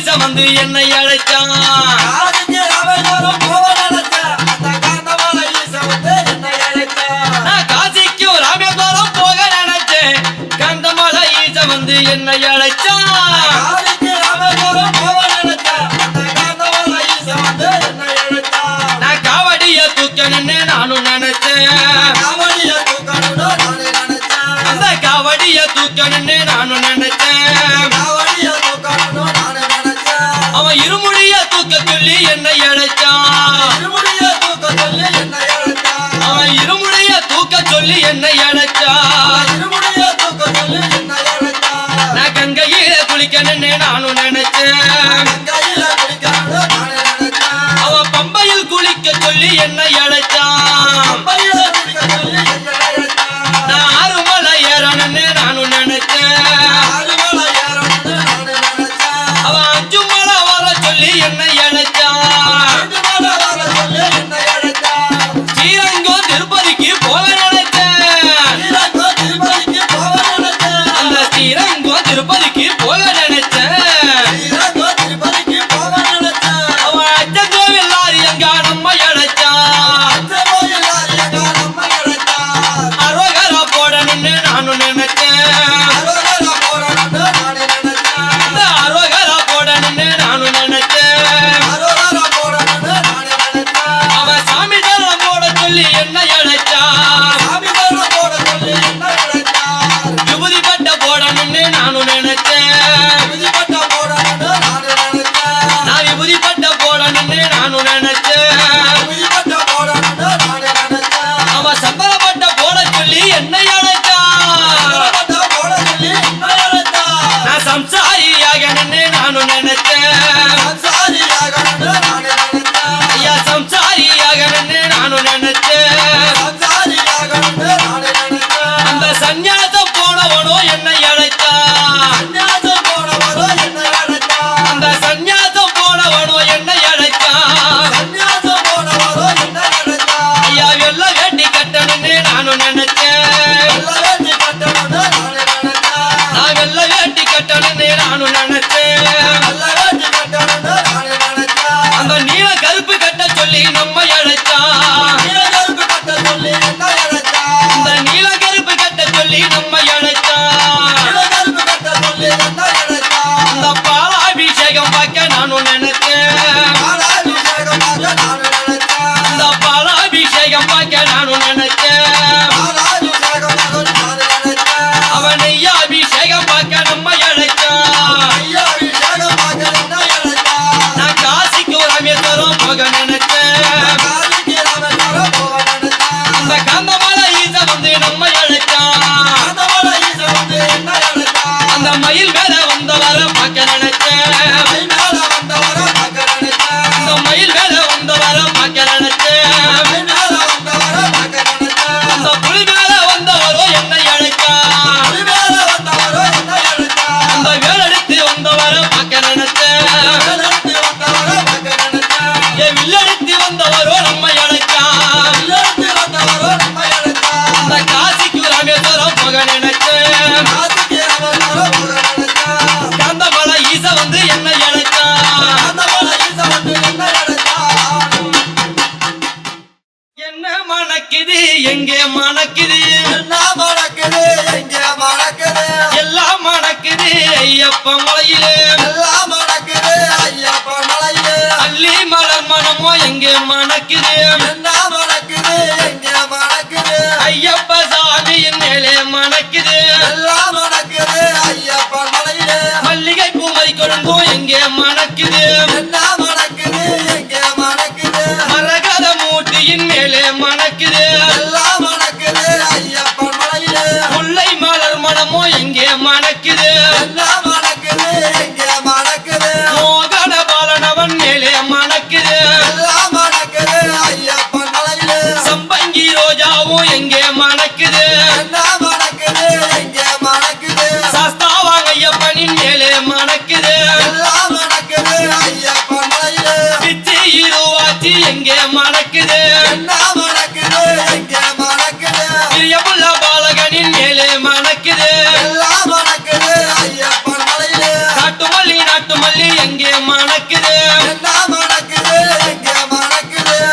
ஈச வந்து என்னை அழைச்சான். நான் காசிக்கு ராமேஸ்வரம் போக நினைச்சேன். கந்தமலை ஈச வந்து என்னை அழைச்சான். நான் காவடிய தூக்க நின்னு நானும் நினைச்சேன். அந்த காவடிய தூக்க நின்னு நானும் நினைச்சேன். அவன் இருமுடிய தூக்க சொல்லி என்னை அழைச்சான். அவன் இருமுடிய தூக்க சொல்லி என்னை அழைச்சான். நான் கங்கையில குளிக்க நின்னு நானும் நினைச்சேன். அவன் பம்பையில் குளிக்க சொல்லி என்னை அழைச்சான். நான் ஆறுமலை ஏறணும்னு நானும் நினைச்சேன். அவன் 5 மலை வர சொல்லி என்னை அழைச்சான். ஸ்ரீரங்கம் திருப்பதிக்கு போக நினைச்சேன். அந்த ஸ்ரீரங்கம் திருப்பதிக்கு போக நினைச்சேன். அவன் அச்சங்கோவில் எங்க நம்ம அழைச்சான். அரோகரா போடணும்னு நானும் நினைச்சேன். அந்த அரோகரா போடணும்னு நானும் நினைச்சேன். அவன் சாமி தரம் போட சொல்லி என்னை அழைச்சான். விபூதி பட்ட போடணும்னு நானும் நினைச்சேன். நான் விபூதி பட்ட போடணும்னு நானும் நினைச்சேன். அவன் சம்பளப்பட்ட போட சொல்லி என்னை அழைச்சான். நான் சம்சாரியாக நின்னு நானும் நினைச்சேன். ஐயா சம்சாரியாக நின்னு நானும் நினைச்சேன். அந்த சந்நியாசம் போனவனோ என்னை அழைத்தான். அந்த சந்நியாசம் போனவனோ என்னை அழைத்தான். ஐயா வெள்ள வேட்டி கட்டணும்னு நானும் நினைச்சேன். நான் வெள்ள வேட்டி கட்டணும்னு நானும் நினைச்சேன். அந்த நீல கருப்பு கட்ட சொல்லி நம்ம அழைத்தான். இந்த நீல கருப்பு கட்ட சொல்லி நம்ம அழைத்தான். இந்த பாலாபிஷேகம் பார்க்க நானும் நினைச்சேன். இந்த பாலாபிஷேகம் பார்க்க நானும் நினைச்சேன். அவன் நெய்யாபிஷேகம் பார்க்க நம்ம அழைச்சான். நான் காசிக்கு ராமேஸ்வரம் போக நினைச்சேன். அந்த காந்தமலை ஈச வந்து நம்ம அழைச்சான். அந்த மயில் மேல வந்தவர பார்க்க நினைச்சேன். அந்த மயில் மேல வந்தவர பார்க்க நினைச்சேன். அந்த புலி மேல வந்தவரோ என்னை அழைச்சான். அந்த வேலெடுத்து வந்தவர பார்க்க நினைச்சேன். என் வில்லெடுத்து வந்தவரோ நம்ம அழைச்சான். அந்த காசிக்கு ராமேஸ்வரம் போக நினைச்சேன். காந்தமலை ஈச வந்து என்னை அழைச்சான். என்ன மணக்குது எங்கே மணக்குது எல்லாம் மணக்குது ஐயப்ப மலையிலே. அள்ளி மலர் மனமோ எங்கே மணக்குது ஐயப்ப சாமியின் மேலே மணக்குது. மல்லிகை பூ மறி கொழும்போ எங்கே மணக்குது மரகத மூட்டியின் மேலே மணக்குது. முல்லை மலர் மனமோ எங்கே மணக்குது மோகன பாலனவன் மேலே மணக்குது. சம்பங்கி ரோஜாவும் எங்கே மணக்குது சாஸ்தாவாங்க ஐயப்பனின் மேலே மணக்குது. பிச்சி இருவாச்சி எங்கே மணக்குது பிரியமுள்ள பாலகனின் மேலே மணக்குது. காட்டு மல்லி நாட்டு மல்லி எங்கே எங்கே மணக்குது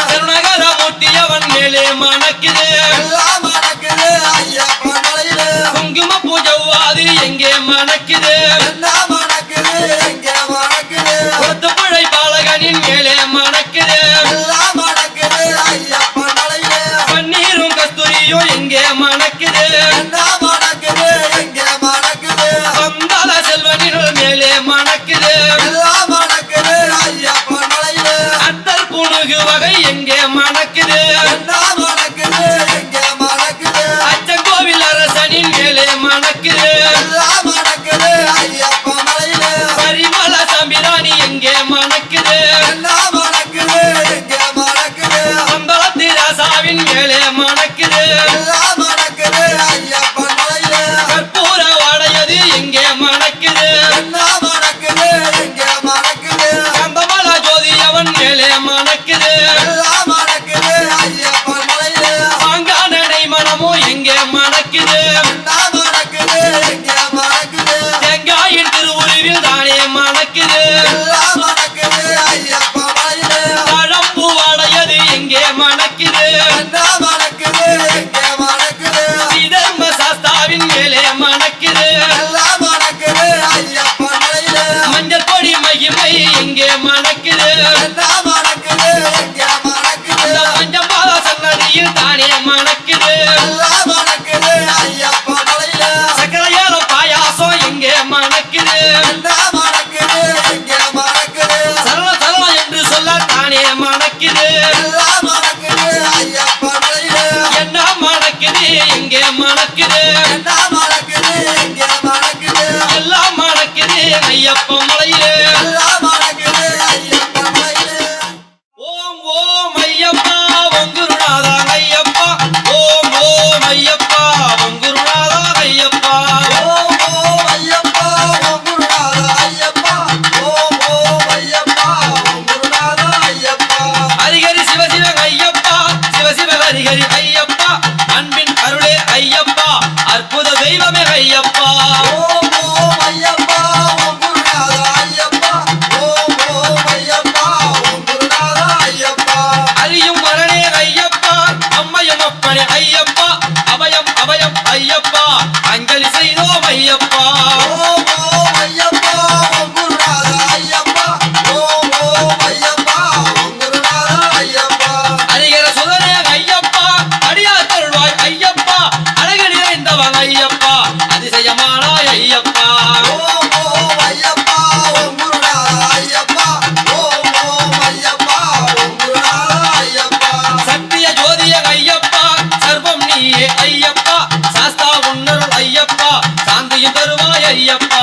கருணகர மூட்டியவன் மேலே மணக்குது குங்கும பூஜவாது எங்கே மணக்குது கொத்துப்பழை பாலகனின் மேலே மணக்குது பன்னீரும் கஸ்தூரியும் எங்கே மணக்குது வந்தால செல்வனின் மேலே மணக்குது அத்தர் புணுகு வகை எங்கே மணக்குது அச்சங்கோவில் அரசனின் மேலே மணக்குது பரிமள சம்பிராணி எங்கே மணக்குது அம்பலத்தி ராசாவின் மேலே மணக்குது கற்பூர வாடையது எங்கே மணக்குது கந்தமல ஜோதி அவன் மேலே மணக்குது மாங்கானடை மனமோ எங்கே மணக்குது தேங்காயின் திருவுருவில் தானே மணக்குது தழம்பு வாடையது எங்கே மணக்குது ஸ்ரீதர்ம சாஸ்தாவின் மேலே மணக்குது மஞ்சள் பொடி மகிமை எங்கே மணக்குது இந்த பஞ்சபாத சன்னதியில் தானே மணக்குது சக்கரையாலும் பாயாசம் எங்கே மணக்குது சரள சரளம் என்று சொல்ல தானே மணக்குது என்ன மணக்குது எங்கே மணக்குது எல்லாம் மணக்குது ஐயப்ப மலையிலே ஓம் ஓம் ஐயப்பா ஒங்குருநாதா ஐயப்பா ஓம் ஓம் ஐயப்பா ஒங்குருநாதா ஐயப்பா ஹரிஹரி சிவசிவ ஐயப்பா சிவசிவ ஹரிஹரி ஐயப்பா அன்பின் அருளே ஐயப்பா அற்புத தெய்வமே ஐயப்பா அரியும் மரணே ஐயப்பா அம்மையும் அப்பனே ஐயப்பா அபயம் அபயம் ஐயப்பா அஞ்சலி செய்தோம் ஐயப்பா ஹரிஹர சுதனே ஐயப்பா அடியார் தருள்வாய் ஐயப்பா அழகு நிறைந்தவன் ஐயப்பா அதிசயமானாய் ஐயப்பா சத்திய ஜோதிய ஐயப்பா சர்வம் நீயே ஐயப்பா சாஸ்தா உன்னருள் ஐயப்பா சாந்தியும் தருவாய் ஐயப்பா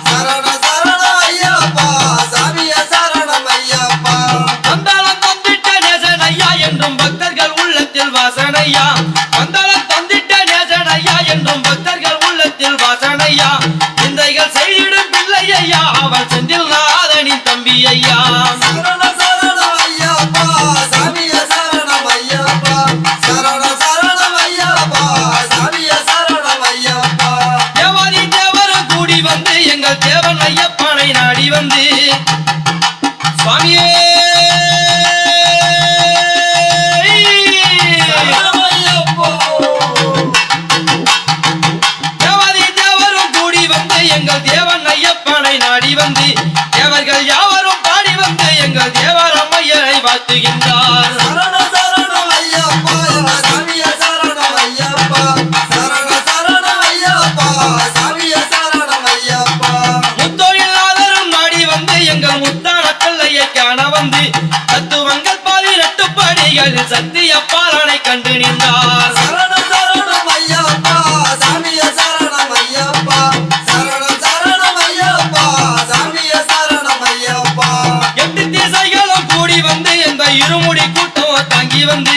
சரண சரண ஐயப்பா சாமியே சரணம் ஐயப்பா வந்தாளம் தந்திட்ட நேசன் ஐயா என்றும் பக்தர்கள் உள்ளத்தில் வாசனையா வந்தாளம் தந்திட்ட நேசன் ஐயா என்றும் பக்தர்கள் உள்ளத்தில் வாசனையா சிந்தைகள் செய்திடும் பிள்ளை ஐயா அவன் செந்தில் நாதனின் தம்பி ஐயா சரண சரண ஐயப்பா சாமியே சரணம் ஐயப்பா சரண சரணம் ஐயப்பா சாமியே சரணம் ஐயப்பா தேவாதி தேவரும் கூடி வந்து எங்கள் தேவன் ஐயப்பனை நாடி வந்து சுவாமியே சரணம் ஐயப்பா தேவாதி தேவரும் கூடி வந்து எங்கள் தேவன் ஐயப்பனை நாடி வந்து தேவர்கள் யாவரும் பாடி வந்து எங்கள் தேவரம் ஐயனை வாழ்த்துகின்றார் சரண சரணம் ஐயப்பா சாமியே சரணம் ஐயப்பா சரண சரணம் ஐயப்பா சாமியே சரணம் ஐயப்பா முத்தொழிலாளரும் நாடி வந்து எங்கள் முத்தான பிள்ளையை காண வந்து தத்துவங்கள் பாதி நட்டுப்படிகளில் சத்திய பாலனை கண்டு நின்றார் சரண சரணம் ஐயப்பா சாமியே சரணம் ஐயப்பா சரண சரணம் ஐயப்பா சாமியே சரணம் ஐயப்பா எட்டு திசைகளும் கூடி வந்து இந்த இருமுடி கூட்டம் தாங்கி வந்து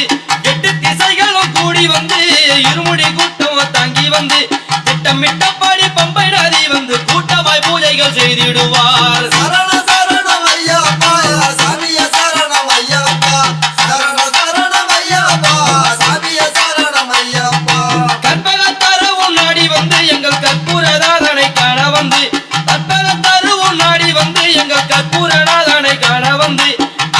எட்டு திசைகளும் கூடி வந்து இருமுடி கூட்டம் தாங்கி வந்து திட்டமிட்டபடி பம்பை நதி வந்து கூட்டமாய் பூஜைகள் செய்திடுவார் சரண சரணம் ஐயப்பா சாமியே சரணம் ஐயப்பா சரண சரணம் ஐயப்பா சாமியே சரணம் ஐயப்பா கற்பகத்தருவும் நாடி வந்து எங்கள் கற்பூரநாதனை காண வந்து கற்பகத்தருவும் நாடி வந்து எங்கள் கற்பூரநாதனை காண வந்து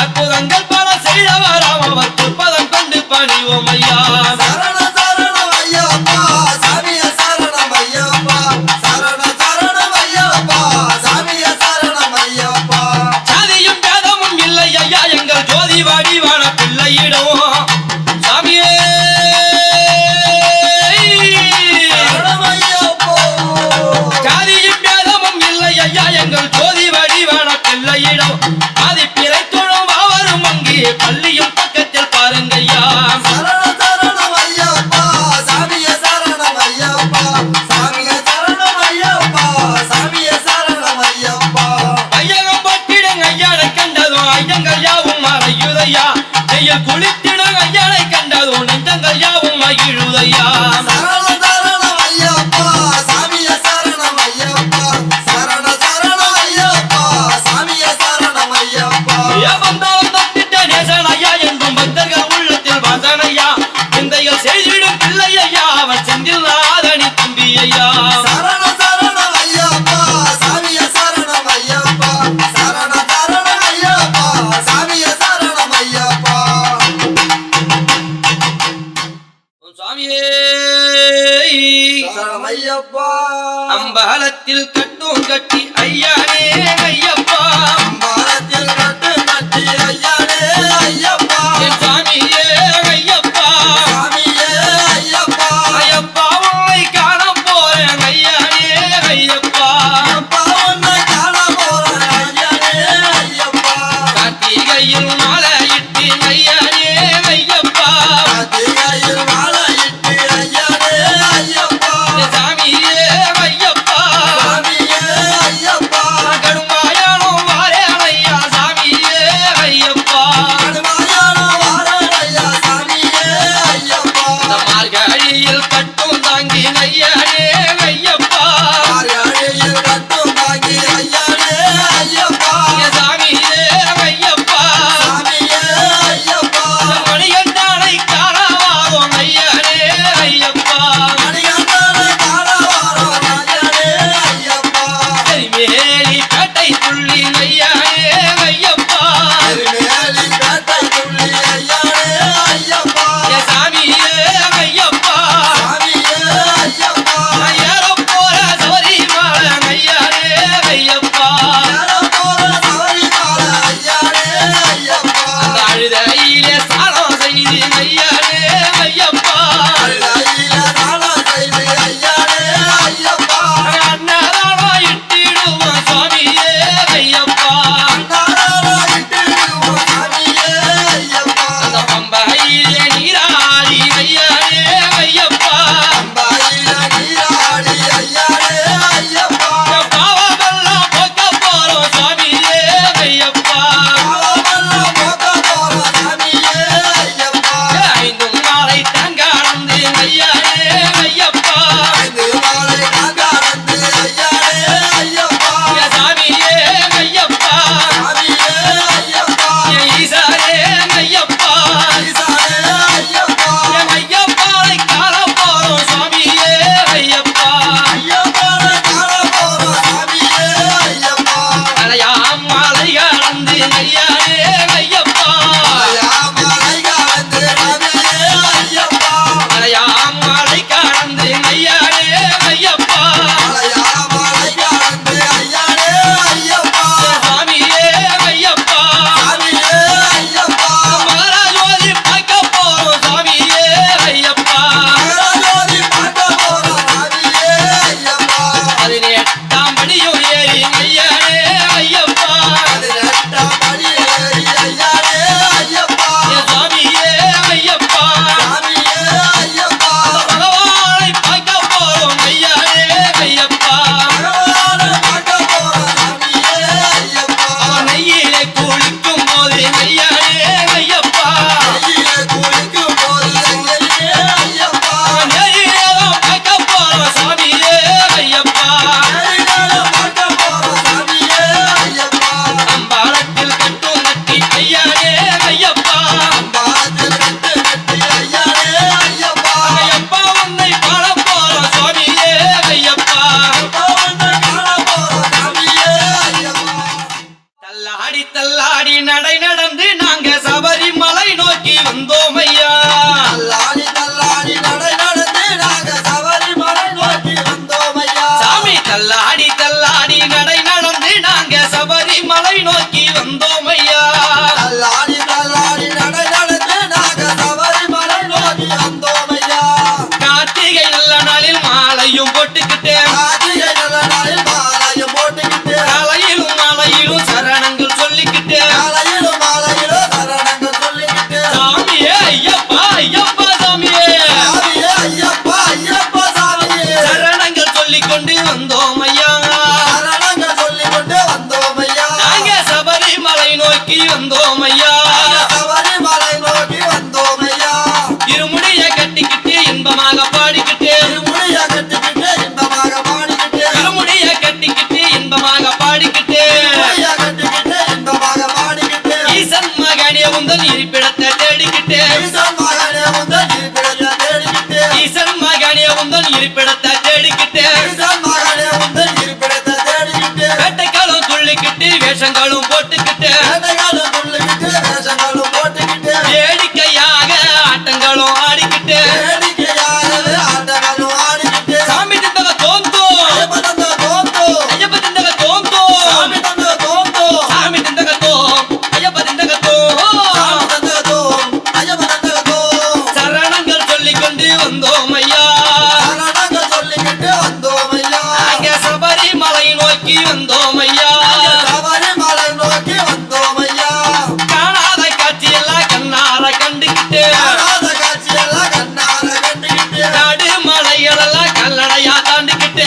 அற்புதங்கள் பல செய்தவராம் அவர் பொற்பதம் கொண்டு பணிவோம் ஐயா சரண சரணம் ஐயப்பா சாமியே சரணம் ஐயப்பா சரண சரணம் ஐயப்பா சாமியே சரணம் ஐயப்பா சாதியும் பேதமும் இல்லை ஐயா எங்கள் ஜோதி வடிவான பிள்ளையிடம் சாமியே சரணம் ஐயப்பா ஜாதியும் பேதமும் இல்லை ஐயா எங்கள் ஜோதி வடிவான பிள்ளையிடம் ஆதி பிறை தொழும் அவரும் அங்கே பள்ளியும் பக்கத்தில் பாருங்கய்யா சரண சரணம் ஐயப்பா சாமியே சரணம் ஐயப்பா சாமியே சரணம் ஐயப்பா சாமியே சரணம் ஐயப்பா ஐயகம் பட்டிடுங்க ஐயானை கண்டதும் ஐயங்கள் யாவும் மறையுதையா நெய்யில் குளித்திடுங்க ஐயானை கண்டதும் நெஞ்சங்கள் யாவும் மகிழுதையா சரண சரணம் ஐயப்பா சாமியே சரணம் ஐயப்பா சரண சரணம் ஐயப்பா சாமியே சரணம் ஐயப்பா வந்தாலும் தப்பிட்ட நேசன் ஐயா என்றும் பக்தர்கள் உள்ளத்தில் வாசனையா சிந்தைகள் செய்திடும் பிள்ளை ஐயா அவன் செந்தில் நாதனி தம்பி ஐயா சரண சரணம் ஐயப்பா சாமியே சரணம் ஐயப்பா சரண சரணம் ஐயப்பா சாமியே சரணம் ஐயப்பா சுவாமியே சரணம் ஐயப்பா அம்பலத்தில் கட்டும் கட்டி ஐயானே ஐயப்பா அம்பாரத்தில் கட்டு கட்டி ஐயானே ஐயப்பா என் சாமியே ஐயப்பா சாமியே ஐயப்பா ஐயப்பா உன்னை காண போறேன் ஐயானே ஐயப்பா அப்பா உன்னை காண போறேன் ஐயானே ஐயப்பா கார்த்திகையில் மாலையிட்டு ஐயானே ஐயப்பா கார்த்திகையில் மாலையிட்டு ஐயானே ஐயப்பா என் சாமியே ஐயப்பா சாமியே ஐயப்பா நடை நடந்து நாங்க சபரிமலை நோக்கி வந்தோம் ஐயா. தள்ளாடி தள்ளாடி நடை நடந்து நாங்க சபரிமலை நோக்கி வந்தோம் ஐயா. சாமி தள்ளாடி தள்ளாடி நடை நடந்து நாங்க சபரிமலை நோக்கி வந்தோம் ஐயா. தள்ளாடி தள்ளாடி நடை நடந்து நாங்க சபரிமலை நோக்கி வந்தோம் ஐயா. கார்த்திகை நல்ல நாளில் மாலையும் போட்டுக்கிட்டே கார்த்திகை நல்ல நாளில் மாலையும் போட்டுக்கிட்டு காலையிலும் மாலையிலும் சரணங்கள் சொல்லிக்கிட்டே காலையிலும் மாலையிலும் சரணங்கள் சொல்லிக்கிட்டு சாமியே ஐயப்பா ஐயப்பா சாமியே சாமியே ஐயப்பா ஐயப்பா சாமியே சரணங்கள் சொல்லிக்கொண்டு வந்தோம் ஐயா. சரணங்கள் சொல்லிக்கொண்டு வந்தோம் ஐயா. நாங்க சபரிமலை நோக்கி வந்தோம் ஐயா. சபரிமலை நோக்கி வந்தோம் ஐயா. இருமுடிய கட்டிக்கிட்டு இன்பமாக பாடிக்கிட்டு திருமுடிய கட்டிக்கிட்டு இன்பமாக பாடிக்கிட்டு இருமுடிய கட்டிக்கிட்டு இன்பமாக பாடிக்கிட்டு திருமுடிய கட்டிக்கிட்டு இன்பமாக பாடிக்கிட்டு ஈசன் மகனே உந்தன் இருப்பிடத்தை தேடிக்கிட்டு ஈசன் மகனே உந்தன் இருப்பிடத்தை தேடிக்கிட்டு ஈசன் மகனே உந்தன் இருப்பிடத்தை தேடிக்கிட்டு ஈசன் மகனே உந்தன் இருப்பிடத்தை தேடிக்கிட்டு வேட்டைக்காலும் துள்ளிக்கிட்டு வேஷங்களும் போட்டுக்கிட்டு வேட்டைகளும் துள்ளிக்கிட்டு வேஷங்களும் போட்டுக்கிட்டு வேடிக்கையாக ஆட்டங்களும் ஆடிக்கிட்டு வேடிக்கையாகவே ஆட்டங்களும் ஆடிக்கிட்டு சாமி திந்தக தோந்தோ ஐயப்ப தந்த தோந்தோ ஐயப்ப திந்தக தோந்தோ சாமி தந்த தோந்தோ சாமி திந்தக தோ ஐயப்ப திந்தக தோ சாமி தந்த தோம் ஐயப்ப தந்த தோம் சரணங்கள் சொல்லிக்கொண்டு வந்தோம் ஐயா. சரணங்கள் சொல்லிக்கிட்டு வந்தோம் ஐயா. நாங்க சபரிமலை நோக்கி வந்தோம் ஐயா. சபரிமலை நோக்கி வந்தோம் ஐயா. காணாத காட்சியெல்லாம் கண்ணார கண்டுக்கிட்டு காணாத காட்சியெல்லாம் கண்ணார கண்டுக்கிட்டு காடு மலைகளெல்லாம் கல்லடையா தாண்டிக்கிட்டு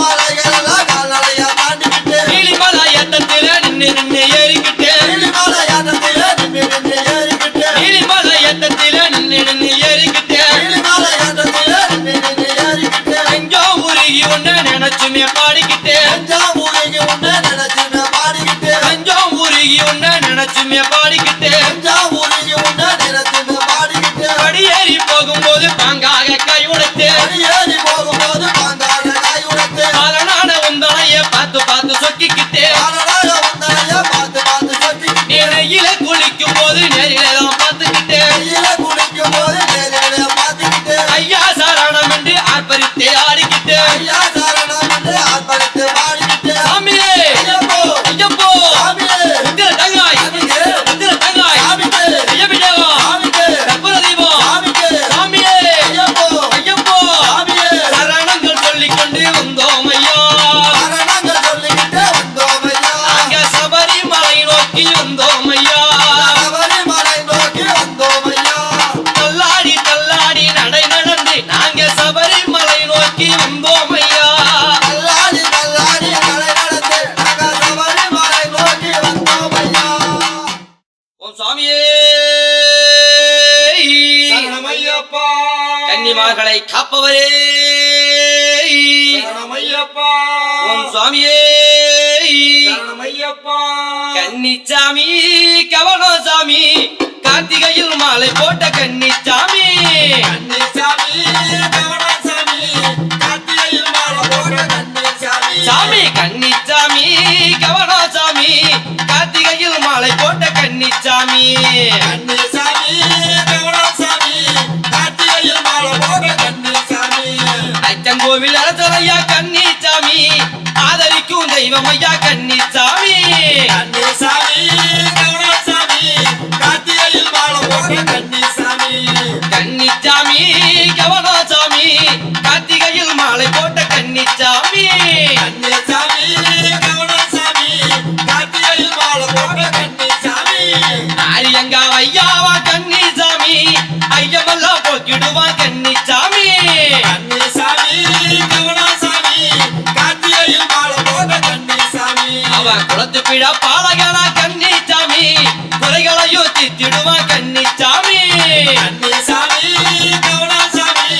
மலைகளெல்லாம் கால்நடையா தாண்டிக்கிட்டு நீலிமலை ஏத்தத்தில நின்னு நின்னு ஏறிக்கிட்டு நீலிமலை ஏற்றத்திலே நின்று நின்று ஏறிக்கிட்டு நீலிமலை ஏத்தத்தில நின்னு நின்னு ஏறிக்கிட்டு நீலிமலை ஏற்றத்திலே நின்று நின்று ஏறிக்கிட்டு கொஞ்சம் உருகி ஒண்ணு நினைச்சுமே பாடிக்கிட்டு அஞ்சாம் ஊருக்கு உன்னை நினைச்சுன்னு பாடிக்கிட்டு கொஞ்சம் உருகி ஒண்ணு நினைச்சுமே பாடிக்கிட்டு அஞ்சாம் ஊருக்கு உன்னை நினைச்சுன்னு பாடிக்கிட்டு படியேறி போகும்போது பாங்காக கை உடைத்து ஏறி போகும்போது பாங்காக காய் உடைத்து பாலனான உந்தனைய பார்த்து பார்த்து சொக்கிக்கிட்டு காலனாக உன்னைய பார்த்து பார்த்து சொக்கிக்கிட்டு நீ நெய்யில குளிக்கும் போது நேரில்தான் பார்த்துக்கிட்டு கையில குளிக்கும் போது நேரிலே பார்த்துக்கிட்டு ஐயா சரணம் என்று ஆர்ப்பரித்து ஆடிக்கிட்டு ஐயா சரணம் என்று ஆர்ப்பரித்து பாடிக்கிட்டு சாமியே ஐயப்போ ஐயப்போ சாமியே இந்திர தங்காய் சாமியே இந்திர தங்காய் சாமிக்கு ஐயபிடேவா சாமிக்கு கற்பூர தீபம் சாமிக்கு சாமியே ஐயப்போ ஐயப்போ சாமியே சரணங்கள் சொல்லிக்கொண்டு வந்தோம் ஐயா. சரணங்கள் சொல்லிக்கிட்டு வந்தோம் ஐயா. நாங்க சபரிமலை நோக்கி வந்தோம் ஐயா. சபரிமலை நோக்கி வந்தோம் ஐயா. தள்ளாடி தள்ளாடி நடை நடந்து நாங்க சபரிமலை நோக்கி வந்தோம் ஐயா. தள்ளாடி தள்ளாடி நடை நடந்து நாங்க சபரிமலை நோக்கி வந்தோம் ஐயா. ஓம் சுவாமியே சரணமையப்பா. கன்னிமார்களை காப்பவரே சரணமையப்பா. ஓம் சுவாமியே சரணமையப்பா. கன்னிச்சாமி கவனோ சாமி கார்த்திகையில் மாலை போட்ட கன்னிச்சாமி கன்னிசாமி, கவனசாமி, கார்த்திகையில் மாலை போட்ட கன்னிசாமி. சாமி கன்னிச்சாமி கவனோ சாமி கார்த்திகையில் மாலை போட்ட கன்னிச்சாமி கன்னிசாமி, கவனசாமி, கார்த்திகையில் மாலை போட்ட கன்னிசாமி. அச்சங்கோவில் அரசரையா கன்னிச்சாமி ஆதரிக்கும் தெய்வம் ஐயா கன்னிச்சாமி கன்னிசாமி, கவனசாமி, கார்த்திகையில் மாலை போட்ட கன்னிசாமி. கன்னிச்சாமி கவனோ சாமி கார்த்திகையில் மாலை போட்ட கன்னிச்சாமி கன்னிசாமி, கவனசாமி, கார்த்திகையில் மாலை போட்ட கன்னிசாமி. ஆரியங்கா ஐயாவா கன்னிச்சாமி ஐயமெல்லாம் போக்கிடுவா கன்னிச்சாமி கன்னிசாமி, கவனசாமி, கார்த்திகையில் மாலை போட்ட கன்னிசாமி. அவ குளத்து பிழ பாலகனா கன்னிச்சாமி குறைகளையும் தித்திடுவா கன்னிச்சாமி கன்னிசாமி, கவனசாமி,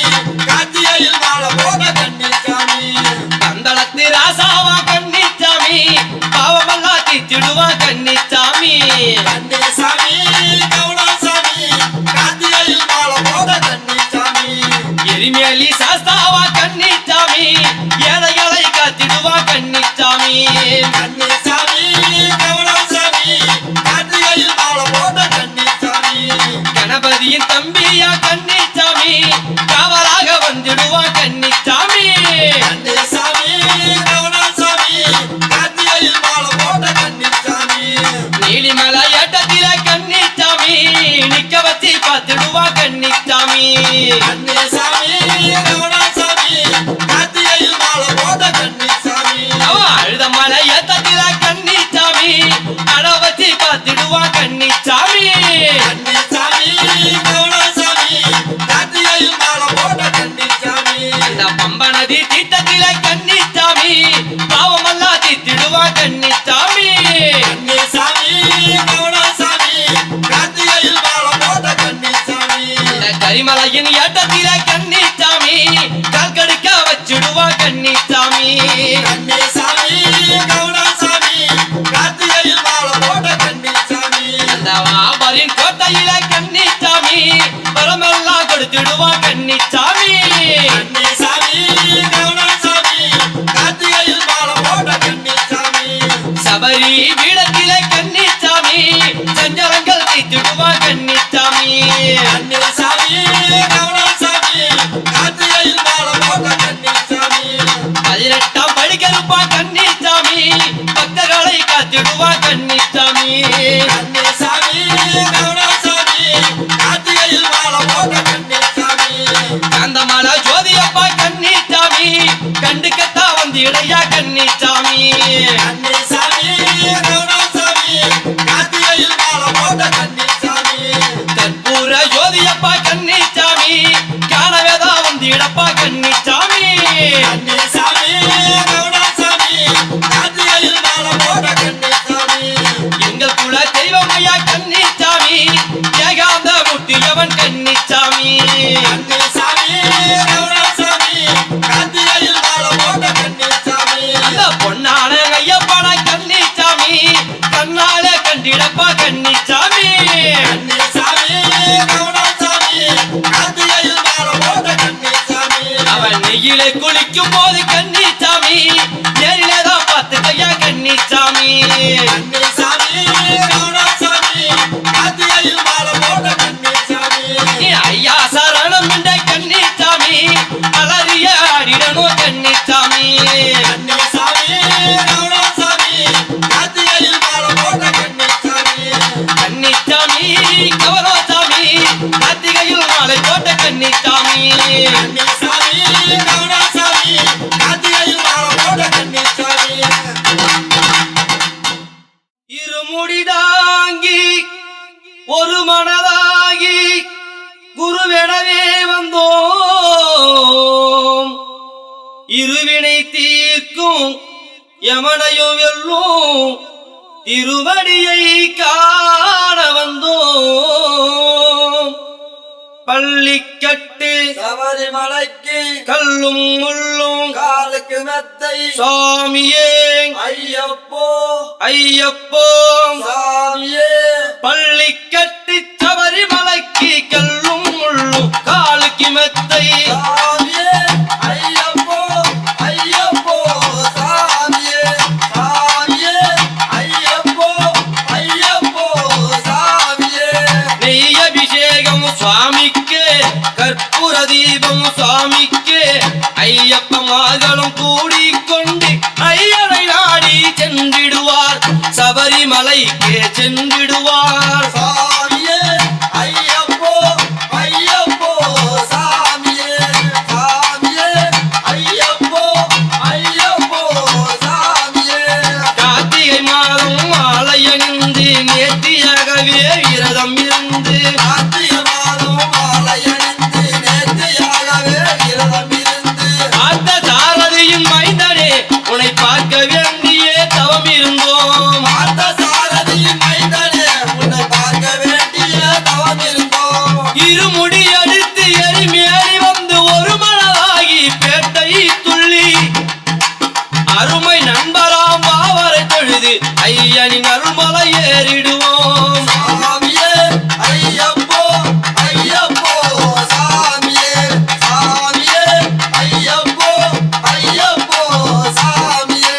கார்த்திகையில் மாலை போட்ட கன்னிசாமி. கந்தளத்து ராசாவா கன்னிச்சாமி பாவமெல்லாம் தித்திடுவா கன்னிச்சாமி கன்னிசாமி, கவனசாமி, கார்த்திகையில் மாலை போட்ட கன்னிசாமி. எரிமேலி சாஸ்தாவா கன்னிச்சாமி ஏழைகளை காத்திடுவா கன்னிச்சாமி கன்னிசாமி, கவனசாமி, கார்த்திகையில் சபரி பீடத்திலே கன்னிச்சாமி சஞ்சலங்கள் தீர்த்திடுவான் கன்னிச்சாமி. கன்னிசாமி கருணாசாமி கார்த்திகையில் மாலை போட்ட கன்னிசாமி 18ஆம் படிக்கருப்பான் கன்னிச்சாமி பக்தர்களை காத்திடுவான் கன்னிச்சாமி. கன்னிசாமி கருணாசாமி கார்த்திகையில் மாலை போட்ட கன்னிசாமி காந்தமாலா ஜோதியப்பா கன்னிச்சாமி கண்டுக்கத்தா வந்திடையா கன்னிச்சாமி. கன்னிசாமி கருணாசாமி கார்த்திகையில் மாலை போட்ட கன்னிசாமி கற்பூர ஜோதியப்பா கன்னிச்சாமி காணவேதா வந்திடப்பா கன்னிச்சாமி. கன்னிசாமி கருணாசாமி கார்த்திகையில் மாலை போட்ட கன்னிசாமி எங்கள் குல தெய்வம் ஐயா கன்னிச்சாமி ஏகாந்த முத்தியவன் கன்னிச்சாமி. கன்னிசாமி கருணாசாமி கார்த்திகையில் மாலை போட்ட கன்னிசாமி அந்த பொன்னான ஐயப்பான கன்னிச்சாமி கண்ணாலே கண்டிடப்பா கன்னிச்சாமி. கன்னிசாமி கருணாசாமி கார்த்திகையில் மாலை போட்ட கன்னிசாமி அவன் நெய்யிலே குளிக்கும் போது கன்னிச்சாமி நேரிலேதான் பார்த்துக்கையா கன்னிச்சாமி. கன்னிசாமி கருணாசாமி கார்த்திகையில் மாலை போட்ட கன்னிசாமி நீ ஐயா சரணம் என்ற கன்னிச்சாமி அலறிய ஆடிடணும் கன்னிச்சாமி. கன்னிசாமி கருணாசாமி கார்த்திகையில் மாலை போட்ட கன்னிசாமி கன்னிச்சாமி கவரோசாமி கார்த்திகையில் மாலை போட்ட கன்னிச்சாமி. கன்னிசாமி கருணாசாமி கார்த்திகையில் மாலை போட்ட கன்னிசாமி இருமுடிதாங்கி ஒரு மனதாகி குருவெனவே வந்தோம் இருவினை தீர்க்கும் யமனையும் வெல்லும் திருவடியை காண வந்தோம். பள்ளிக்கட்டு சபரிமலைக்கு கல்லும் முள்ளும் காலுக்கு மெத்தை சாமியே ஐயப்போ ஐயப்போ சாமியே பள்ளிக்கட்டு சபரிமலைக்கு கல்லும் முள்ளும் காலுக்கு மெத்தை சாமியே ஐயப்போ ஐயப்போ சாமியே சாமியே ஐயப்போ ஐயப்போ சாமியே நெய் அபிஷேகம் சுவாமிக்கு கற்பூர தீபம் சுவாமிக்கு ஐயப்ப மகளும் கூடிக்கொண்டு ஐயனை நாடி சென்றிடுவார் சபரிமலைக்கு சென்றிடுவார். சாமியே ஐயப்போ ஐயப்போ சாமியே சாமியே ஐயப்போ ஐயப்போ சாமியே கார்த்திகை மாதம் மாலையணிந்து நேர்த்தியாகவே விரதம் இருந்து கார்த்திகை மாதம் மாலையணிந்து நேர்த்தியாகவே விரதம் இருந்து பார்த்த சாரதியின் மைந்தனே உன்னை பார்க்க வேண்டியே தவம் இருந்தோம். பார்த்த சாரதியின் மைந்தனே உன்னை பார்க்க வேண்டிய தவம் இருந்தோம் இருமுடி அடித்து எரிமேறி வந்து ஒரு மனதாகி பேட்டை துள்ளி அருமை நண்பராம் பாவரை தொழுது ஐயனின் அருள்மலை ஏறிடுவோம். சாமியே ஐயப்போ ஐயப்போ சாமியே சாமியே ஐயப்போ ஐயப்போ சாமியே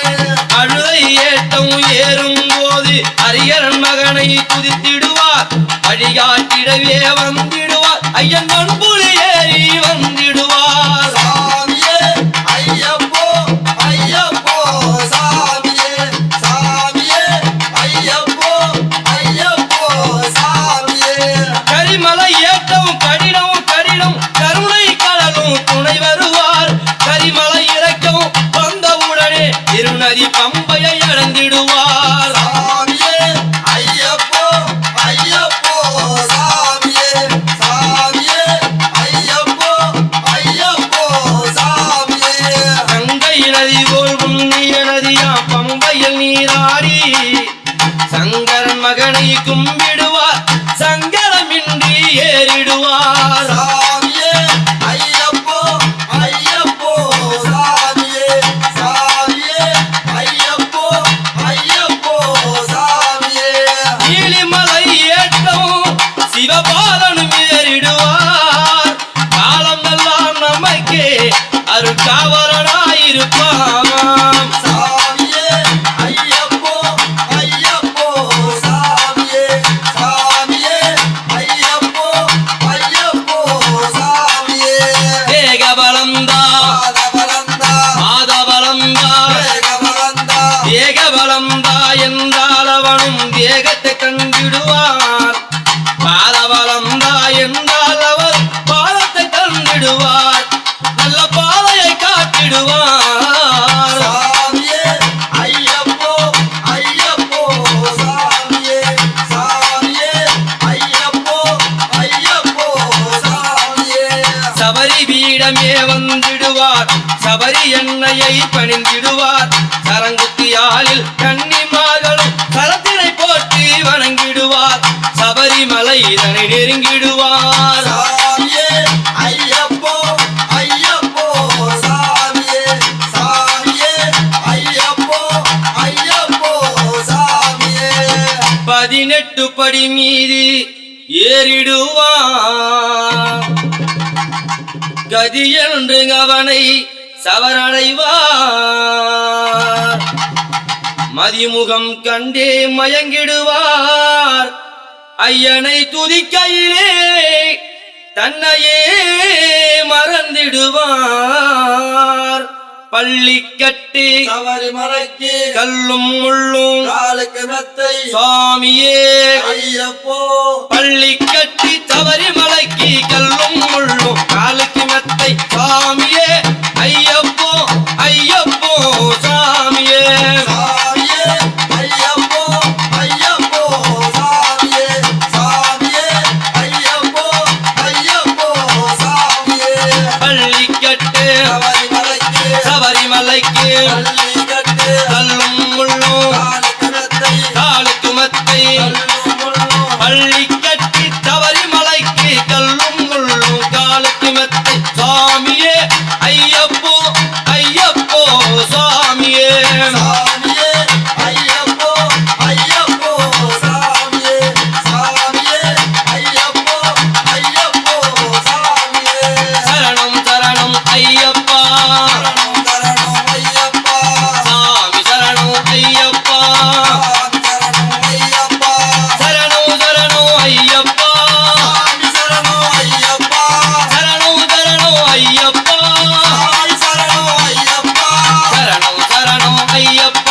அழுதை ஏட்டம் ஏறும் போது அரியரன் மகனை குதித்திடுவார் வழிகாட்டிடவே வந்திடுவார் ஐயன் மண்புலி ஏறி வந்திடுவார். சாமியே ஐயப்போ ஐயப்போ சாமியே சாமியே ஐயப்போ ஐயப்போ சாமியே கரிமலை ஏற்றம் கடினம் கடினம் கருணை கடலும் துணை வருவார். கரிமலை இறக்கம் வந்தவுடனே இருநதி பம்பையை அடைந்திடுவார். சாமியே ஐயப்போ ஐயப்போ சாமியே சாமியே ஐயப்போ ஐயப்போ சாமியே கங்கை நதி போல் புண்ணிய நதியா பம்பையில் நீராடி சங்கரன் மகனை கும்பிடுவார் சங்கரமின்றி ஏறிடுவார். சாமியே ஐயப்போ ஐயப்போ சாமியே சாமியே ஐயப்போ ஐயப்போ சாமியே நீலிமலை ஏற்றம் சிவபாலனும் ஏறிடுவார். காலம் எல்லாம் நமக்கே அருட்காவலனாயிருப்பாம். சாமியே ஐயப்போ வந்தா என்றால் அவனும் தேகத்தை கண்டிடுவார் பாதபலம் தா என்றால் அவர் பாதத்தை தந்திடுவார் நல்ல பாதையை காட்டிடுவார் சாமியே ஐயப்போ ஐயப்போ சாமியே சாமியே ஐயப்போ ஐயப்போ சாமியே சபரி பீடமே வந்திடுவார் சபரி எண்ணெயை பணிந்திடுவார் சரங்குத்தியாலில் கன்னிமார்களும் சரத்தினை போற்றி வணங்கிடுவார் சபரிமலை இதனை நெருங்கிடுவார் சாமியே ஐயப்போ ஐயப்போ சாமியே சாமியே ஐயப்போ ஐயப்போ சாமியே 18 படி மீது ஏறிடுவார் கதி என்று அவனை சவரடைவார் மதிமுகம் கண்டே மயங்கிடுவார் ஐயனை துதிக்கையிலே தன்னையே மறந்திடுவார் பள்ளி கட்டி சபரிமலைக்கு கல்லும் முள்ளும் காலுக்கு மெத்தை சுவாமியே ஐயப்போ பள்ளி கட்டி சபரிமலைக்கு கல்லும் முள்ளும் காலுக்கு மெத்தை சாமியே ஐயப்போ ஐயப்போ சாமியே சாமியே ஐயப்போ ஐயப்போ சாமியே சாமியே ஐயப்போ ஐயப்போ சாமியே பள்ளி கட்டு சபரிமலைக்கு சபரிமலைக்கு பள்ளிக்கட்டு கல்லும் முள்ளும் காலுக்கு மெத்தை காலுக்கு மெத்தை கல்லும் முள்ளும் பள்ளி கட்டி சபரிமலைக்கு கல்லும் முள்ளும் காலுக்கு மெத்தை சாமியே ஐயப்போ ஐயப்போ சாமியே சாமியே ஐயப்போ ஐயப்போ சாமியே சாமியே ஐயப்போ ஐயப்போ சாமியே சரணம் சரணம் ஐயப்பா சரணம் சரணம் ஐயப்பா சாமி சரணம் ஐயப்பா சாமி சரணம் ஐயப்பா சரணம் சரணம் ஐயப்பா சாமி சரணம் ஐயப்பா சரணம் சரணம் ஐயப்பா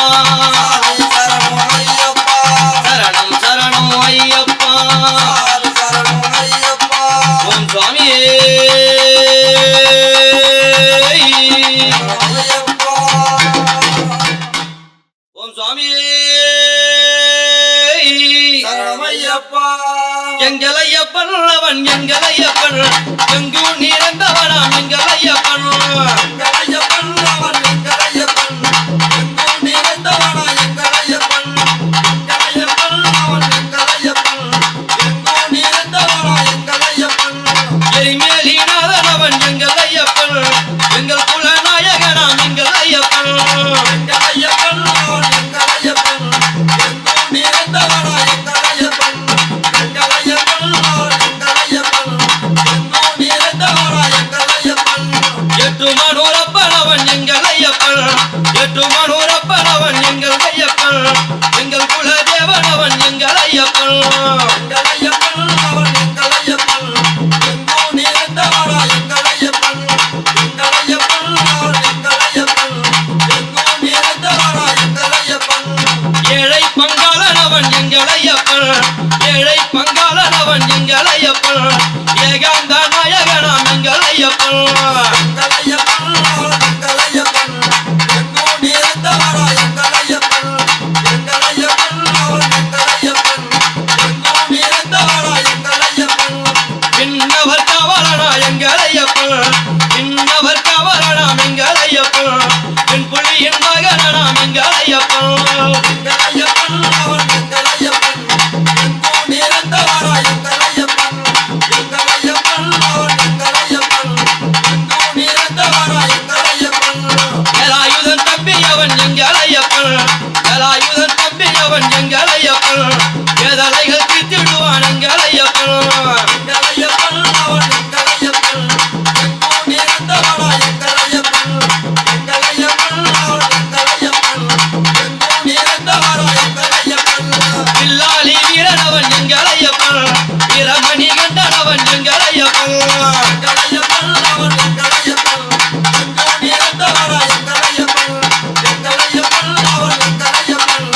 சாமி சரணம் ஐயப்பா சரணம் சரணம் ஐயப்பா சாமி சரணம் ஐயப்பா ஓம் சுவாமியே ஐயப்பா ஓம் சுவாமியே சரணமையப்பா எங்கள் ஐயப்பன் அவன் எங்கள் ஐயப்பன் எங்கும் நிறைந்தவனாம் எங்கள் ஐயப்பன் எங்களையப்பன் அவன் எங்களையப்பன் எங்கும் நிறைந்தவனா எங்களையப்பன் எங்களையப்பன் அவன் எங்களையப்பன் எங்கும் நிறைந்தவனா எங்களையப்பன் எரிமேலினாதன் அவன் எங்கள் ஐயப்பன் எங்கள் குலநாயகனாம் எங்கள் ஐயப்பன் எங்களையப்பன் அவன் எங்களையப்பன் எங்கும் நிறைந்தவனா எங்களையப்பன் எங்களையப்பன் அவன் எங்களையப்பன் எங்கும் நிறைந்தவனா எங்களையப்பன் எட்டு மனூரப்பன் அவன் எங்கள் ஐயப்பன் எட்டு மனூரப்பன் அவன் எங்கள் ஐயப்பன் எங்கள் குலதேவன் அவன் எங்கள் ஐயப்பன் எங்களையப்பன் அவன் எங்களையப்பன் எங்கும் நிறைந்தவனா எங்களையப்பன் எங்களையப்பன் அவன் எங்களையப்பன் எங்கும் நிறைந்தவனா எங்களையப்பன் ஏழை பங்காளன் அவன் எங்கள் ஐயப்பன் ஏழை பங்காளன் அவன் எங்கள் ஐயப்பன் ஏகாந்த நாயகனாம் எங்கள் ஐயப்பன் எங்களையப்பன் அவன் எங்களையப்பன் எங்கும் நிறைந்தவனா எங்களையப்பன் எங்களையப்பன் அவன் எங்களையப்பன் எங்கும் நிறைந்தவனா எங்களையப்பன் பின்னவர் கவலனா எங்கள் ஐயப்பன் பின்னவர் கவலனாம் எங்கள் ஐயப்பன் பின் புலியின் மகனாம் எங்கள் ஐயப்பன் எங்களையப்பன் அவன் எங்களையப்பன் எங்கும் நிறைந்தவனா எங்களையப்பன் எங்களையப்பன் அவன் எங்களையப்பன் எங்கும் நிறைந்தவனா எங்களையப்பன் வேலாயுதன் தம்பி அவன் எங்கள் ஐயப்பன் வேலாயுதன் தம்பி அவன் எங்கள் ஐயப்பன் வேதலைகள் தீர்த்திடுவான் எங்கள் ஐயப்பன் எங்களையப்பன் அவன் எங்களையப்பன் எங்கும் நிறைந்தவனா எங்களையப்பன் எங்களையப்பன் அவன் எங்களையப்பன் எங்கும் நிறைந்தவனா எங்களையப்பன் வில்லாளி வீரன் அவன் எங்கள் ஐயப்பன் வீரமணி கண்டன் அவன் எங்கள் ஐயப்பன் எங்களையப்பன் அவன் எங்களையப்பன் எங்கும் நிறைந்தவனா எங்களையப்பன் எங்களையப்பன் அவன் எங்களையப்பன்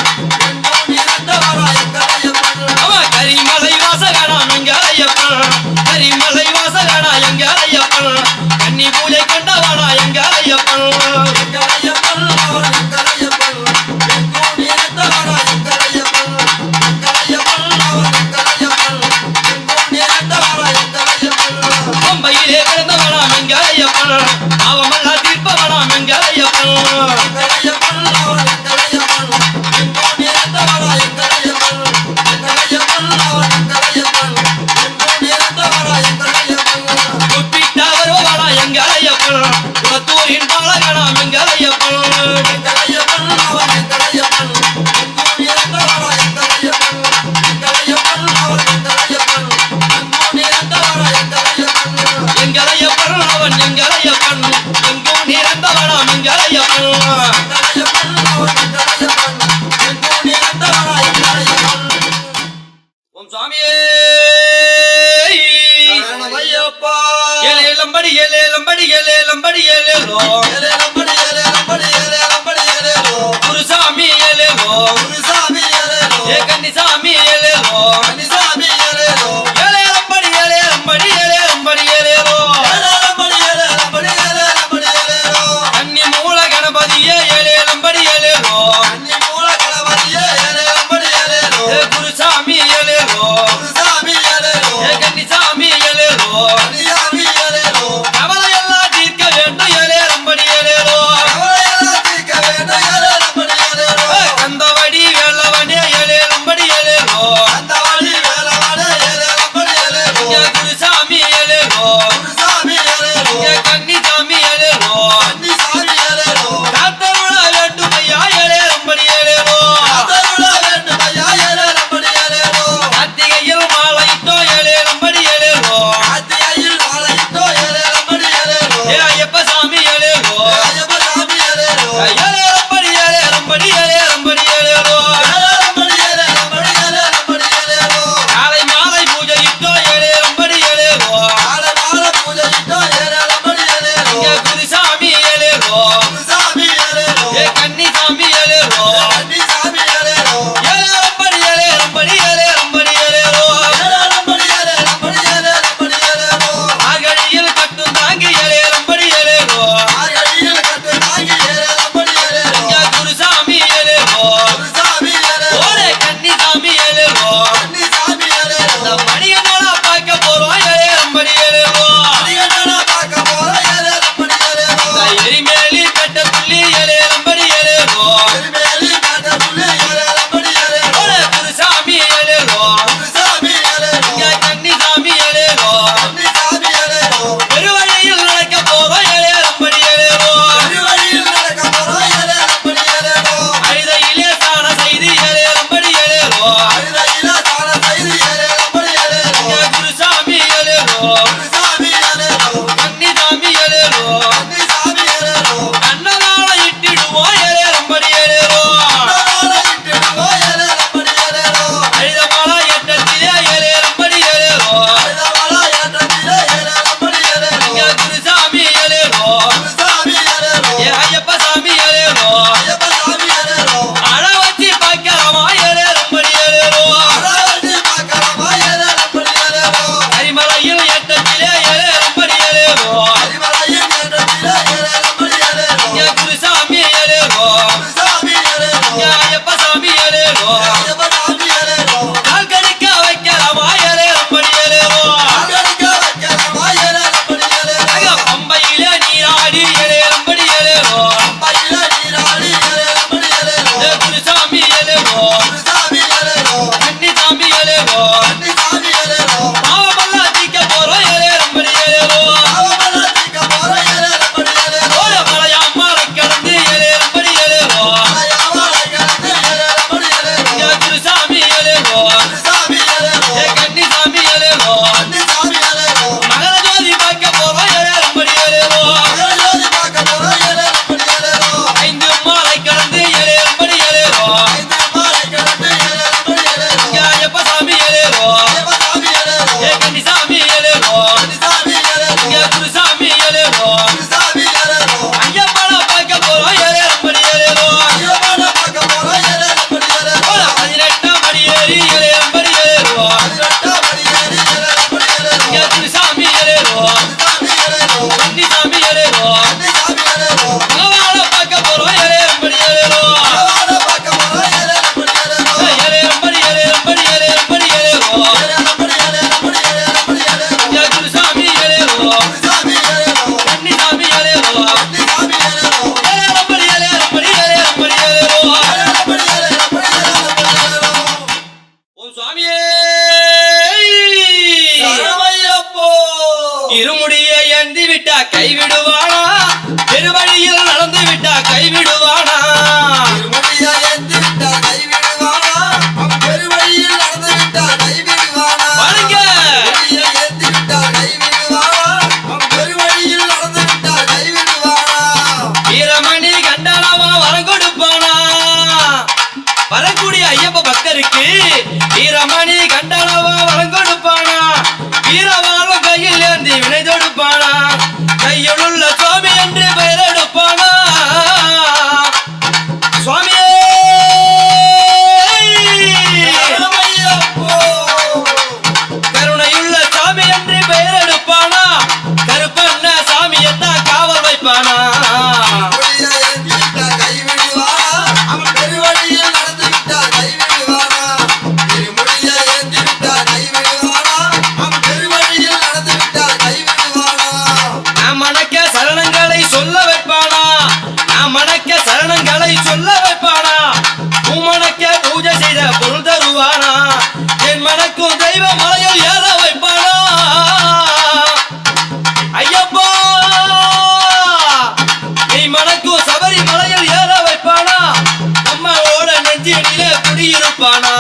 கன்னிசாமி ஏலேலோ கன்னிசாமி ஏலேலோ ஏலேலம்படி ஏலேலம்படி ஏலேலம்படி ஏலேலோ ஏலேலம்படி ஏலேலம்படி ஏலேலம்படி ஏலேலோ கன்னி மூல கணபதியே ஏலேலம்படி ஏலேலோ கன்னி மூல கணபதியே ஏலேலம்படி ஏலேலோ குருசாமி ஏலேலோ குருசாமி ஏலேலோ கன்னிசாமி ஏலேலோ கன்னிசாமி ஏலேலோ கவலையெல்லாம் தீர்க்க வேண்டும் ஏலேலம்படி ஏலேலோ கவலையெல்லாம் தீர்க்க வேண்டும் ஏலேலம்படி ஏலேலோ கந்தவடி வேலவனே ஏலேலம்படி ஏலேலோ கந்தவடி வேலவனே ஏலேலம்படி ஏலேலோ குருசாமி ஏலேலோ குருசாமி ஏலேலோ கன்னிசாமி ஏலேலோ கன்னிசாமி ஏலேலோ காத்தருள வேண்டும் ஐயா ஏலேலம்படி ஏலேலோ காத்தருள வேண்டும் ஐயா ஏலேலம்படி ஏலேலோ கார்த்திகையில் மாலையிட்டோ ஏலேலம்படி ஏலேலோ கார்த்திகையில் மாலையிட்டோ ஏலேலம்படி ஏலேலோ ஐயப்ப சாமி ஏலேலோ ஐயப்ப சாமி ஏலேலோ ஏலேலம்படி ஏலேலம்படி ஏலேலம்படி ஏலேலோ ஏலேலம்படி ஏலேலம்படி ஏலேலம்படி ஏலேலோ காலை மாலை பூஜையிட்டோ ஏலேலம்படி ஏலேலோ காலை மாலை பூஜையிட்டோ ஏலேலம்படி ஏலேலோ குருசாமி ஏலேலோ குருசாமி ஏலேலோ கன்னிசாமி ஏலேலோ கன்னிசாமி ஏலேலோ ஏலேலம்படி ஏலேலம்படி ஏலேலம்படி ஏலேலோ ஏலேலம்படி ஏலேலம்படி ஏலேலம்படி ஏலேலோ ஆகழியில் கட்டும் தாங்கி ஏலேலம்படி ஏலேலோ ஆகழியில் கட்டு தாங்கி ஏலேலம்படி ஏலேலோ குருசாமி ஏலேலோ குருசாமி ஏலேலோ ஓரே கன்னிசாமி ஏலேலோ கன்னிசாமி ஏலேலோ மணியனால பார்க்க போறோம் ஏலேலம்படி ஏலேலோ அடியடா பார்க்க போற ஏலேலம்படி ஏலேலோ எரிமேலி கட்ட துள்ளி ஏலேலம்படி ஏலேலோ திருமேலி காட்ட புள்ளி ஏலேலம்படி ஏலேலோ ஓரே குருசாமி ஏலேலோ குருசாமி ஏலேலோ கன்னிசாமி ஏலேலோ கன்னிசாமி ஏலேலோ பெருவழியில் நடக்க போறோம் ஏலேலம்படி ஏலேலோ திருவழியில் நடக்க போற ஏலேலம்படி ஏலேலோ அழுதையிலே சாண செய்து ஏலேலம்படி ஏலேலோ அழுதையில தான செய்து ஏலேலம்படி ஏலேலோ குருசாமி ஏலேலோ குருசாமி ஏலேலோ கன்னிசாமி ஏலேலோ கன்னிசாமி ஏலேலோ அன்னதான இட்டிடுவோம் ஏலேலம்படி ஏலேலோ நாளை இட்டுடுவோ ஏலேலம்படி ஏலேலோ அழுதமாலா எட்டத்திலே ஏலேலம்படி ஏலேலோ அழுதவள ஏற்றத்திலே ஏலேலம்படி ஏலேலோ குருசாமி ஏலேலோ குருசாமி ஏலேலோ ஐயப்ப சாமி ஏலேலோ ஐயப்ப சாமி ஏலேலோ அழ வச்சு பார்க்கலாமா ஏலேலம்படி ஏலேலோ அழகி பார்க்கலாமா ஏலேலம்படி ஏலேலோ அரிமலையில் எட்டத்திலே ஏலேலம்படி ஏலேலோ அரிமலையின் ஏற்றத்திலே ஏலேலம்படி ஏலேலோ குருசாமி ஏலேலோ குருசாமி ஏலேலோ ஐயப்ப சாமி ஏலேலோ ஐயப்ப சாமி ஏலேலோ கால் கடிக்க வைக்கலாமா ஏலேலம்படி ஏலேலோ அங்கடிக்க வைக்கலாமா ஏலேலம்படி ஏலேலோ பம்பையிலே நீராடி ஏலேலம்படி ஏலேலோ பையில நீராடி ஏலேலம்படி ஏலேலோ குருசாமி ஏலேலோ குருசாமி ஏலேலோ கன்னிசாமி ஏலேலோ கன்னிசாமி ஏலேலோ பாவமெல்லாம் தீக்க போறோம் ஏலேலம்படி ஏலேலோ பாவமல்ல தீர்க்க போற ஏலேலம்படி ஏலேலோ ஓட மலையாமாலை கடந்து ஏலேலம்படி ஏலேலோ மலையாமலை கடந்து ஏலேலம்படி ஏலேலோ குருசாமி ஏலேலோ குருசாமி ஏலேலோ கன்னிசாமி ஏலேலோ கன்னிசாமி ஏலேலோ மகர ஜோதி பார்க்க போறோம் ஏலேலம்படி ஏலேலோ மகரஜோதி பார்க்க போற ஏலேலம்படி ஏலேலோ ஐந்து மாலை கடந்து ஏலேலம்படி ஏலேலோ ஐந்து மாலை கடந்து ஏலேலம்படி ஏலேலோ ஐயப்ப சாமி ஏலேலோ ஐயப்ப சாமி ஏலேலோ கன்னிசாமி ஏலேலோ கன்னிசாமி ஏலேலோ குருசாமி ஏலேலோ குருசாமி ஏலேலோ ஐயப்பனை பார்க்க போறோம் ஏலேலம்படி ஏலேலோ ஐயப்பனை பார்க்க போற ஏலேலம்படி ஏலேலோ 18ஆம் படி ஏறி ஏலேலம்படி ஏலேலோ 18ஆம் படி ஏறி ஏலேலம்படி ஏலேலோ குருசாமி ஏலேலோ குருசாமி ஏலேலோ கன்னிசாமி ஏலேலோ கன்னிசாமி ஏலேலோ பகவானை பார்க்க போறோம் ஏலேலம்படி ஏலேலோ பகவானை பார்க்க போற ஏலேலம்படி ஏலேலோ ஏலேலம்படி ஏலேலம்படி ஏலேலம்படி ஏலேலோ ஏலேலம்படி ஏலேலம்படி ஏலேலம்படி ஏலேலோ குருசாமி ஏலேலோ குருசாமி ஏலேலோ கன்னிசாமி ஏலேலோ கன்னிசாமி ஏலேலோ ஏலேலம்படி ஏலேலம்படி ஏலேலம்படி ஏலேலோ ஏலேலம்படி ஏலேலம்படி ஏலேலம்படி ஏலேலோ ஓம் சுவாமியே சரமையப்போ இருமுடியை ஏந்தி விட்டா கைவிடுவானா பெருவழியில் நடந்து விட்டா கைவிடுவானா திருமுடிய ஏந்தி விட்டா கைவிடுவானா பெருவழியில் நடந்து விட்டா கைவிடுவானா பாருங்க திருமுடிய ஏந்தி விட்டா கைவிடுவானா பெருவழியில் நடந்து விட்டா கைவிடுவானா வீரமணி கண்டனமா வரம் கொடுப்பானா வரக்கூடிய ஐயப்ப பக்தருக்கு வீரமணி கண்டனமா வரம் கொடுப்பானா வீரவாழ்வ கையில் ஏந்தி வினை தொடுப்பானா கையிலுள்ள சுவாமி என்று பெயரெடுப்பானா சுவாமியே மணக்கும் தெய்வ மலையில் ஏற வைப்பானா ஐயப்பா நீ மணக்கும் சபரி மலையில் ஏற வைப்பானா நம்மளோட நெஞ்சினிலே குடியிருப்பானா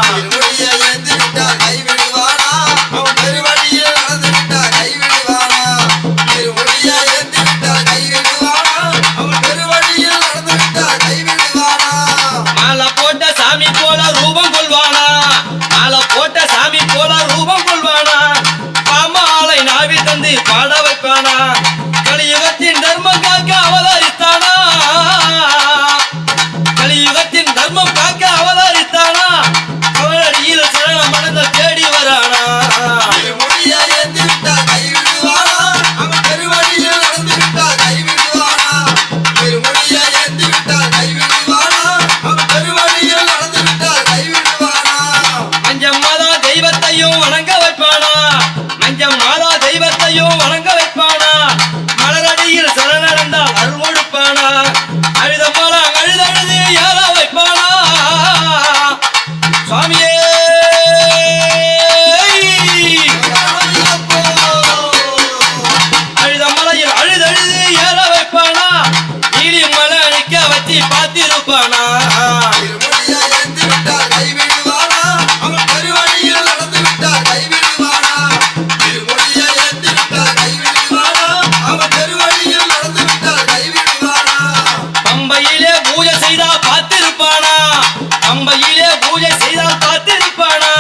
திருமுடியை ஏந்தி விட்டால் கைவிடுவானா அவன் பெருவழியில் நடந்து விட்டால் கைவிடுவானா திருமுடியை ஏந்தி விட்டால் கைவிடுவானா அவன் பெருவழியில் நடந்து விட்டால் கைவிடுவானா மாலை போட்ட சாமி போல ரூபம் கொள்வானா மாலை போட்ட சாமி போல ரூபம் கொள்வானா பாமாலை நாவி தந்து பாட வைப்பானா கலியுகத்தின் தர்மம் காக்க அவதரித்தானா கலியுகத்தின் தர்மம் காக்க அவதரித்தானா அவனடியில் சரணம் அடைந்த தேடி வரானா திருமுடியை ஏந்தி விட்டால் கைவிடுவானா அவன் பெருவழியில் நடந்து விட்டால் கைவிடுவானா திருமுடியை ஏந்தி விட்டால் கைவிடுவானா அவன் பெருவழியில் நடந்து விட்டால் கைவிடுவானா மஞ்சம் மாதா தெய்வத்தையும் வணங்க வைப்பானா மஞ்சம் மாதா தெய்வத்தையும் வணங்க வைப்பானா மலரடியில் சரணடைந்தால் அருள் கொடுப்பானா அழுத மலா அழுதழுது ஏற வைப்பானா சுவாமியே அழுத மலையில் அழுதழுது ஏற வைப்பானா நீலி மலை நிற்க வச்சு பார்த்திருப்பானா திருமுடியை ஏந்தி விட்டால் கைவிடுவானா அவன் பெருவழியில் நடந்து விட்டால் கைவிடுவானா திருமுடியை ஏந்தி விட்டால் கைவிடுவானா அவன் பெருவழியில் நடந்து விட்டால் கைவிடுவானா பம்பையிலே பூஜை செய்தால் பார்த்திருப்பானா பம்பையிலே பூஜை செய்தால் பார்த்திருப்பானா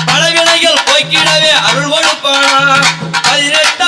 பலவினைகள் போக்கிடவே அருள் கொடுப்பானா 18